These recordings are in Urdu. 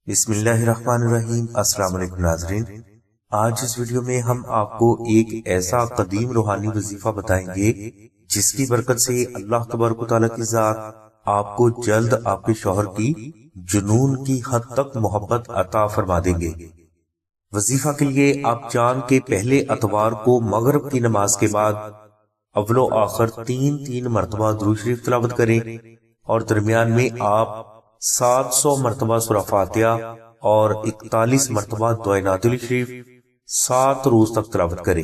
بسم اللہ الرحمن الرحیم۔ السلام علیکم ناظرین، آج اس ویڈیو میں ہم آپ کو ایک ایسا قدیم روحانی وظیفہ بتائیں گے جس کی برکت سے اللہ تبارک و تعالیٰ کی ذات آپ کو جلد آپ کے شوہر کی جنون کی حد تک محبت عطا فرما دیں گے۔ وظیفہ کے لیے آپ چاند کے پہلے اتوار کو مغرب کی نماز کے بعد اول و آخر تین مرتبہ درود شریف تلاوت کریں اور درمیان میں آپ 700 مرتبہ سورہ فاتحہ اور 41 مرتبہ دعائے نادل شریف 7 روز تک تلاوت کریں۔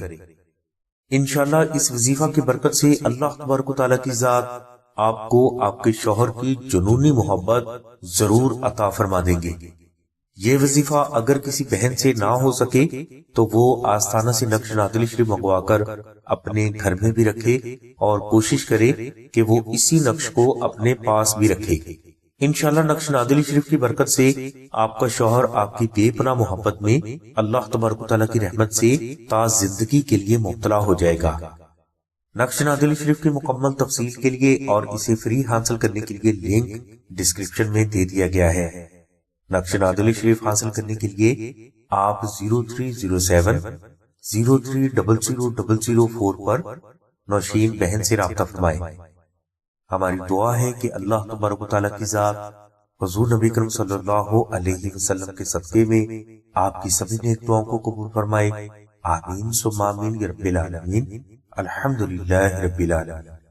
انشاءاللہ اس وظیفہ کی برکت سے اللہ تبارک و تعالیٰ کی ذات آپ کو آپ کے شوہر کی جنونی محبت ضرور عطا فرما دیں گے۔ یہ وظیفہ اگر کسی بہن سے نہ ہو سکے تو وہ آستانہ سے نقش نادل شریف منگوا کر اپنے گھر میں بھی رکھے اور کوشش کرے کہ وہ اسی نقش کو اپنے پاس بھی رکھے۔ انشاءاللہ نقش نادل شریف کی برکت سے آپ کا شوہر آپ کی بے پناہ محبت میں اللہ تبارک و تعالیٰ کی رحمت سے تا زندگی کے لیے مبتلا ہو جائے گا۔ نقش نادل شریف کی مکمل تفصیل کے لیے اور اسے فری حاصل کرنے کے لیے لنک ڈسکرپشن میں دے دیا گیا ہے۔ نقش نادل شریف حاصل کرنے کے لیے آپ 0307 03000004 پر نوشین بہن سے رابطہ فرمائیں۔ ہماری دعا ہے کہ اللہ تبارک و تعالیٰ کی ذات حضور نبی کریم صلی اللہ علیہ وسلم کے صدقے میں آپ کی سبھی نیک دعاؤں کو قبول فرمائے۔ آمین ثم آمین یا رب العالمین۔ الحمدللہ رب العالمین۔